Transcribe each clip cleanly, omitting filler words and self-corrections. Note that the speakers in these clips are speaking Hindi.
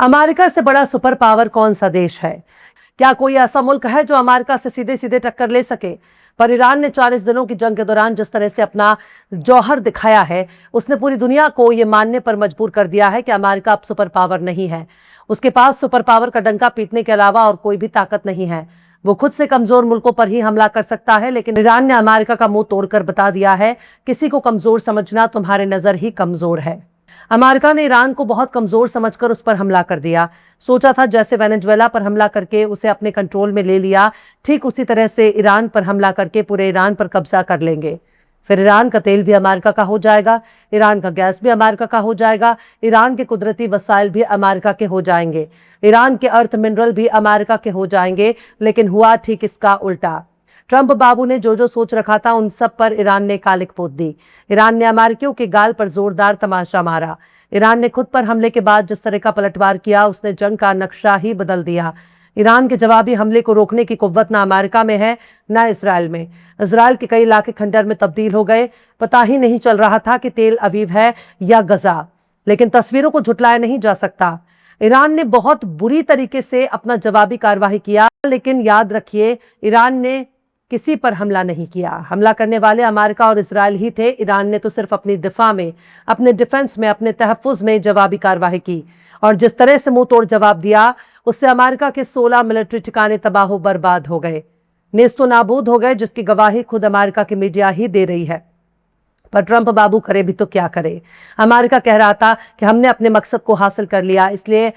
अमेरिका से बड़ा सुपर पावर कौन सा देश है? क्या कोई ऐसा मुल्क है जो अमेरिका से सीधे सीधे टक्कर ले सके? पर ईरान ने 40 दिनों की जंग के दौरान जिस तरह से अपना जौहर दिखाया है, उसने पूरी दुनिया को यह मानने पर मजबूर कर दिया है कि अमेरिका अब सुपर पावर नहीं है। उसके पास सुपर पावर का डंका पीटने के अलावा और कोई भी ताकत नहीं है। वो खुद से कमजोर मुल्कों पर ही हमला कर सकता है, लेकिन ईरान ने अमेरिका का मुंह तोड़कर बता दिया है, किसी को कमजोर समझना तुम्हारे नजर ही कमजोर है। अमेरिका ने ईरान को बहुत कमजोर समझकर उस पर हमला कर दिया। सोचा था जैसे वेनेजुएला पर हमला करके उसे अपने कंट्रोल में ले लिया, ठीक उसी तरह से ईरान पर हमला करके पूरे ईरान पर कब्जा कर लेंगे। फिर ईरान का तेल भी अमेरिका का हो जाएगा, ईरान का गैस भी अमेरिका का हो जाएगा, ईरान के कुदरती वसाइल भी अमेरिका के हो जाएंगे, ईरान के अर्थ मिनरल भी अमेरिका के हो जाएंगे। लेकिन हुआ ठीक इसका उल्टा। ट्रंप बाबू ने जो जो सोच रखा था उन सब पर ईरान ने कालिक पोत दी। ईरान ने अमेरिकियों के गाल पर जोरदार तमाशा मारा। ईरान ने खुद पर हमले के बाद जिस तरह का पलटवार किया, उसने जंग का नक्शा ही बदल दिया। ईरान के जवाबी हमले को रोकने की कुव्वत ना अमेरिका में है ना इसराइल में। इसराइल के कई इलाके खंडर में तब्दील हो गए। पता ही नहीं चल रहा था कि तेल अवीव है या गजा। लेकिन तस्वीरों को झुटलाया नहीं जा सकता। ईरान ने बहुत बुरी तरीके से अपना जवाबी कार्रवाई किया, लेकिन याद रखिए, ईरान ने किसी पर हमला नहीं किया। हमला करने वाले अमेरिका और इजराइल ही थे। ईरान ने तो सिर्फ अपनी दिफा में, अपने डिफेंस में, अपने तहफ्फुज में जवाबी कार्रवाई की। और जिस तरह से मुंह तोड़ जवाब दिया, उससे अमेरिका के 16 मिलिट्री ठिकाने तबाह बर्बाद हो गए, नेस्तो नाबूद हो गए, जिसकी गवाही खुद अमेरिका की मीडिया ही दे रही है। पर ट्रंप बाबू करे भी तो क्या करे। अमेरिका कह रहा था कि हमने अपने मकसद को हासिल कर लिया, इसलिए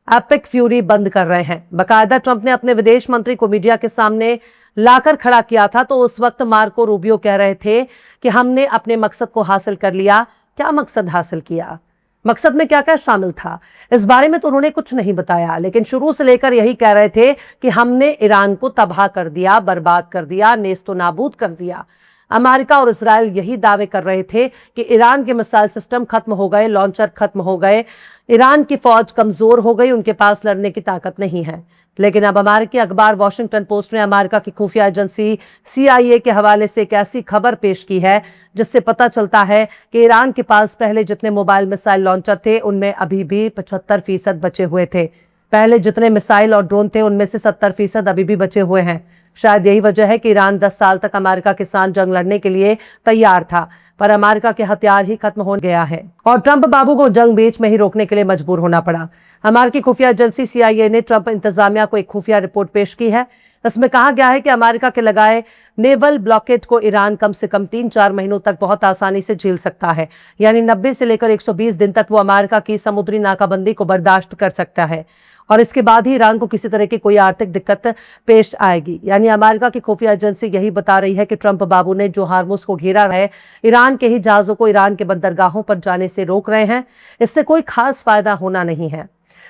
एपिक फ्यूरी बंद कर रहे हैं। बाकायदा ट्रंप ने अपने विदेश मंत्री को मीडिया के सामने लाकर खड़ा किया था, तो उस वक्त मार्को रूबियो कह रहे थे कि हमने अपने मकसद को हासिल कर लिया। क्या मकसद हासिल किया? मकसद में क्या क्या शामिल था, इस बारे में तो उन्होंने कुछ नहीं बताया, लेकिन शुरू से लेकर यही कह रहे थे कि हमने ईरान को तबाह कर दिया, बर्बाद कर दिया, नेस्तो नाबूद कर दिया। अमेरिका और इजराइल यही दावे कर रहे थे कि ईरान के मिसाइल सिस्टम खत्म हो गए, लॉन्चर खत्म हो गए, ईरान की फौज कमजोर हो गई, उनके पास लड़ने की ताकत नहीं है। लेकिन अब अमेरिकी अखबार वॉशिंगटन पोस्ट ने अमेरिका की खुफिया एजेंसी CIA के हवाले से एक ऐसी खबर पेश की है, जिससे पता चलता है कि ईरान के पास पहले जितने मोबाइल मिसाइल लॉन्चर थे, उनमें अभी भी 75% बचे हुए थे। पहले जितने मिसाइल और ड्रोन थे, उनमें से 70% अभी भी बचे हुए हैं। शायद यही वजह है कि ईरान 10 साल तक अमेरिका के साथ जंग लड़ने के लिए तैयार था, पर अमेरिका के हथियार ही खत्म हो गया है और ट्रंप बाबू को जंग बीच में ही रोकने के लिए मजबूर होना पड़ा। अमेरिकी खुफिया एजेंसी CIA ने ट्रंप इंतजामिया को एक खुफिया रिपोर्ट पेश की है। इसमें कहा गया है कि अमेरिका के लगाए नेवल ब्लॉकेट को ईरान कम से कम 3-4 महीनों तक बहुत आसानी से झेल सकता है। यानी 90 से लेकर 120 दिन तक वो अमेरिका की समुद्री नाकाबंदी को बर्दाश्त कर सकता है, और इसके बाद ही ईरान को किसी तरह की कोई आर्थिक दिक्कत पेश आएगी। यानी अमेरिका की खुफिया एजेंसी यही बता रही है कि ट्रंप बाबू ने जो हार्मुज को घेरा है, ईरान के ही जहाजों को ईरान के बंदरगाहों पर जाने से रोक रहे हैं। इससे कोई खास फायदा होना नहीं है,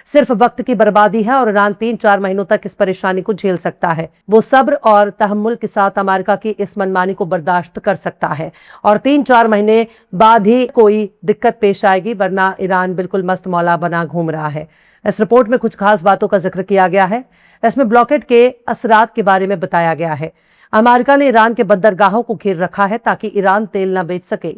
सिर्फ वक्त की बर्बादी है, और ईरान 3-4 महीनों तक इस परेशानी को झेल सकता है। वो सब्र और तहम्मुल के साथ अमेरिका की इस मनमानी को बर्दाश्त कर सकता है, और 3-4 महीने बाद ही कोई दिक्कत पेश आएगी, वरना ईरान बिल्कुल मस्त मौला बना घूम रहा है। इस रिपोर्ट में कुछ खास बातों का जिक्र किया गया है। इसमें ब्लॉकेट के असरात के बारे में बताया गया है। अमेरिका ने ईरान के बंदरगाहों को घेर रखा है ताकि ईरान तेल न बेच सके।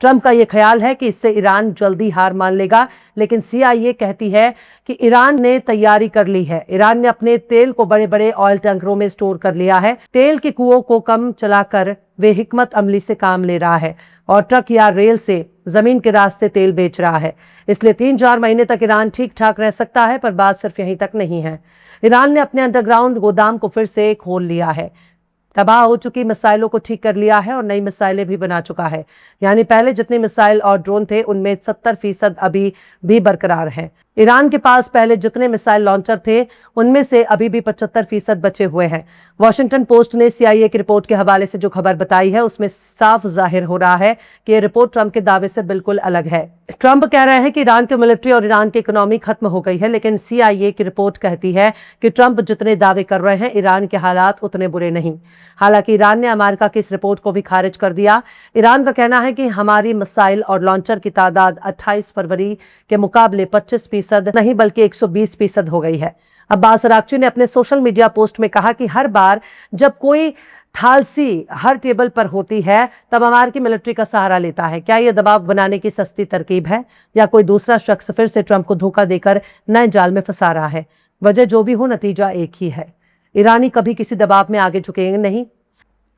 ट्रंप का यह ख्याल है कि इससे ईरान जल्दी हार मान लेगा, लेकिन CIA कहती है कि ईरान ने तैयारी कर ली है। ईरान ने अपने तेल को बड़े बड़े ऑयल टैंकरों में स्टोर कर लिया है। तेल के कुओं को कम चलाकर वे हिकमत अमली से काम ले रहा है और ट्रक या रेल से जमीन के रास्ते तेल बेच रहा है। इसलिए 3-4 महीने तक ईरान ठीक ठाक रह सकता है, पर बात सिर्फ यहीं तक नहीं है। ईरान ने अपने अंडरग्राउंड गोदाम को फिर से खोल लिया है, तबाह हो चुकी मिसाइलों को ठीक कर लिया है और नई मिसाइलें भी बना चुका है। यानी पहले जितने मिसाइल और ड्रोन थे, उनमें 70% अभी भी बरकरार हैं। ईरान के पास पहले जितने मिसाइल लॉन्चर थे, उनमें से अभी भी 75% बचे हुए हैं। वॉशिंगटन पोस्ट ने CIA की रिपोर्ट के हवाले से जो खबर बताई है, उसमें साफ जाहिर हो रहा है कि यह रिपोर्ट ट्रंप के दावे से बिल्कुल अलग है। ट्रंप कह रहे हैं कि ईरान की मिलिट्री और ईरान की इकोनॉमी खत्म हो गई है, लेकिन CIA की रिपोर्ट कहती है कि ट्रंप जितने दावे कर रहे हैं, ईरान के हालात उतने बुरे नहीं। हालांकि ईरान ने अमेरिका की इस रिपोर्ट को भी खारिज कर दिया। ईरान का कहना है कि हमारी मिसाइल और लॉन्चर की तादाद 28 फरवरी के मुकाबले 25% नहीं बल्कि 120% हो गई है। अब्बास अरागची ने अपने सोशल मीडिया पोस्ट में कहा कि हर बार जब कोई थालसी हर टेबल पर होती है तब अमेरिकी मिलिट्री का सहारा लेता है। क्या यह दबाव बनाने की सस्ती तरकीब है या कोई दूसरा शख्स फिर से ट्रंप को धोखा देकर नए जाल में फंसा रहा है? वजह जो भी हो, नतीजा एक ही है, ईरानी कभी किसी दबाव में आगे झुकेंगे नहीं।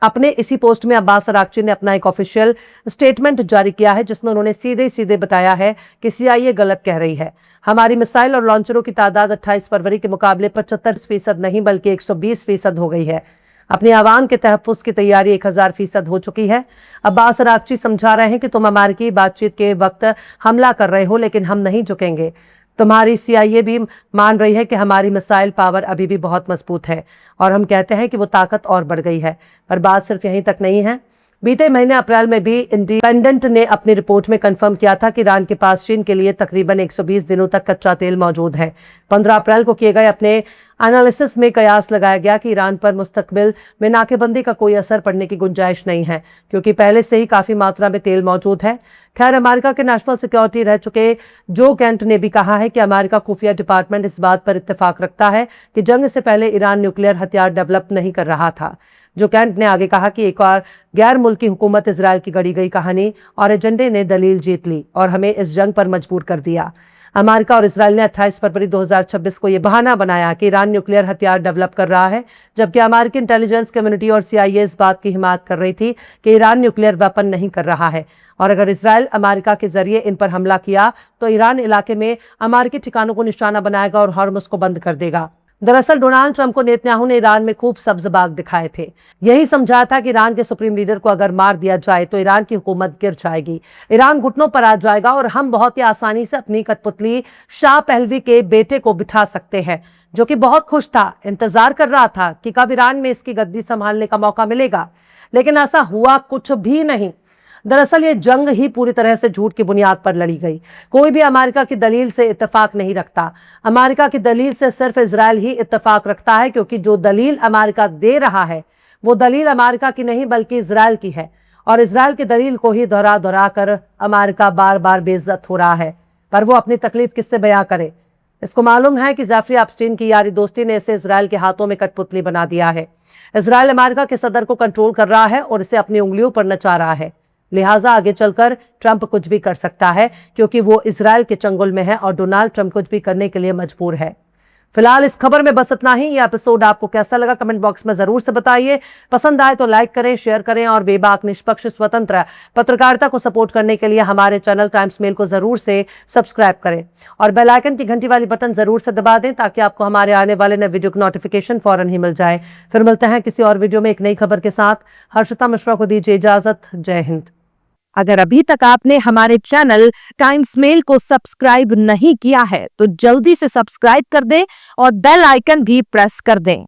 अपने इसी पोस्ट में अब्बास अरागची ने अपना एक ऑफिशियल स्टेटमेंट जारी किया है जिसमें उन्होंने सीधे सीधे बताया है कि CIA गलत कह रही है। हमारी मिसाइल और लॉन्चरों की तादाद 28 फरवरी के मुकाबले 75% नहीं बल्कि 120% हो गई है। अपने आवाम के तहफ्फुज़ की तैयारी 1000% हो चुकी है। अब्बास अरागची समझा रहे हैं कि तुम अमेरिकी बातचीत के वक्त हमला कर रहे हो, लेकिन हम नहीं झुकेंगे। तुम्हारी CIA भी मान रही है कि हमारी मिसाइल पावर अभी भी बहुत मजबूत है और हम कहते हैं कि वो ताकत और बढ़ गई है। पर बात सिर्फ यहीं तक नहीं है। बीते महीने अप्रैल में भी इंडिपेंडेंट ने अपनी रिपोर्ट में कंफर्म किया था कि ईरान के पास चीन के लिए तकरीबन 120 दिनों तक कच्चा तेल मौजूद है। 15 अप्रैल को किए गए अपने एनालिसिस में कयास लगाया गया कि ईरान पर मुस्तकबिल में नाकेबंदी का कोई असर पड़ने की गुंजाइश नहीं है क्योंकि पहले से ही काफी मात्रा में तेल मौजूद है। खैर, अमेरिका के नेशनल सिक्योरिटी रह चुके जो कैंट ने भी कहा है कि अमेरिका खुफिया डिपार्टमेंट इस बात पर इत्तेफाक रखता है कि जंग से पहले ईरान न्यूक्लियर हथियार डेवलप नहीं कर रहा था। जो कैंट ने आगे कहा कि एक और गैर मुल्की हुकूमत इजराइल की गढ़ी गई कहानी और एजेंडे ने दलील जीत ली और हमें इस जंग पर मजबूर कर दिया। अमेरिका और इजराइल ने 28 फरवरी 2026 को यह बहाना बनाया कि ईरान न्यूक्लियर हथियार डेवलप कर रहा है, जबकि अमेरिकी इंटेलिजेंस कम्युनिटी और CIA इस बात की हिमायत कर रही थी कि ईरान न्यूक्लियर वेपन नहीं कर रहा है और अगर इजराइल अमेरिका के जरिए इन पर हमला किया तो ईरान इलाके में अमेरिकी ठिकानों को निशाना बनाएगा और हॉर्मुज़ को बंद कर देगा। दरअसल डोनाल्ड ट्रंप को नेतन्याहू ने ईरान में खूब सब्ज बाग दिखाए थे। यही समझा था कि ईरान के सुप्रीम लीडर को अगर मार दिया जाए तो ईरान की हुकूमत गिर जाएगी, ईरान घुटनों पर आ जाएगा और हम बहुत ही आसानी से अपनी कठपुतली शाह पहलवी के बेटे को बिठा सकते हैं, जो कि बहुत खुश था, इंतजार कर रहा था कि कब ईरान में इसकी गद्दी संभालने का मौका मिलेगा। लेकिन ऐसा हुआ कुछ भी नहीं। दरअसल ये जंग ही पूरी तरह से झूठ की बुनियाद पर लड़ी गई। कोई भी अमेरिका की दलील से इत्तेफाक नहीं रखता। अमेरिका की दलील से सिर्फ इजराइल ही इत्तेफाक रखता है क्योंकि जो दलील अमेरिका दे रहा है वो दलील अमेरिका की नहीं बल्कि इजराइल की है और इजराइल की दलील को ही दोहरा दोहरा कर अमेरिका बार बार बेइज्जत हो रहा है। पर वो अपनी तकलीफ किससे बयां करे? इसको मालूम है कि जेफरी एप्स्टीन की यारी दोस्ती ने इसे इजराइल के हाथों में कठपुतली बना दिया है। इजराइल अमेरिका के सदर को कंट्रोल कर रहा है और इसे अपनी उंगलियों पर नचा रहा है। लिहाजा आगे चलकर ट्रंप कुछ भी कर सकता है क्योंकि वो इजराइल के चंगुल में है और डोनाल्ड ट्रंप कुछ भी करने के लिए मजबूर है। फिलहाल इस खबर में बस इतना ही। यह एपिसोड आपको कैसा लगा कमेंट बॉक्स में जरूर से बताइए। पसंद आए तो लाइक करें, शेयर करें और बेबाक, निष्पक्ष, स्वतंत्र पत्रकारिता को सपोर्ट करने के लिए हमारे चैनल टाइम्स मेल को जरूर से सब्सक्राइब करें और बेल आइकन की घंटी वाली बटन जरूर से दबा दें ताकि आपको हमारे आने वाले नए वीडियो की नोटिफिकेशन फौरन ही मिल जाए। फिर मिलते हैं किसी और वीडियो में एक नई खबर के साथ। हर्षिता मिश्रा को दीजिए इजाजत। जय हिंद। अगर अभी तक आपने हमारे चैनल टाइम्स मेल को सब्सक्राइब नहीं किया है तो जल्दी से सब्सक्राइब कर दें और बेल आइकन भी प्रेस कर दें।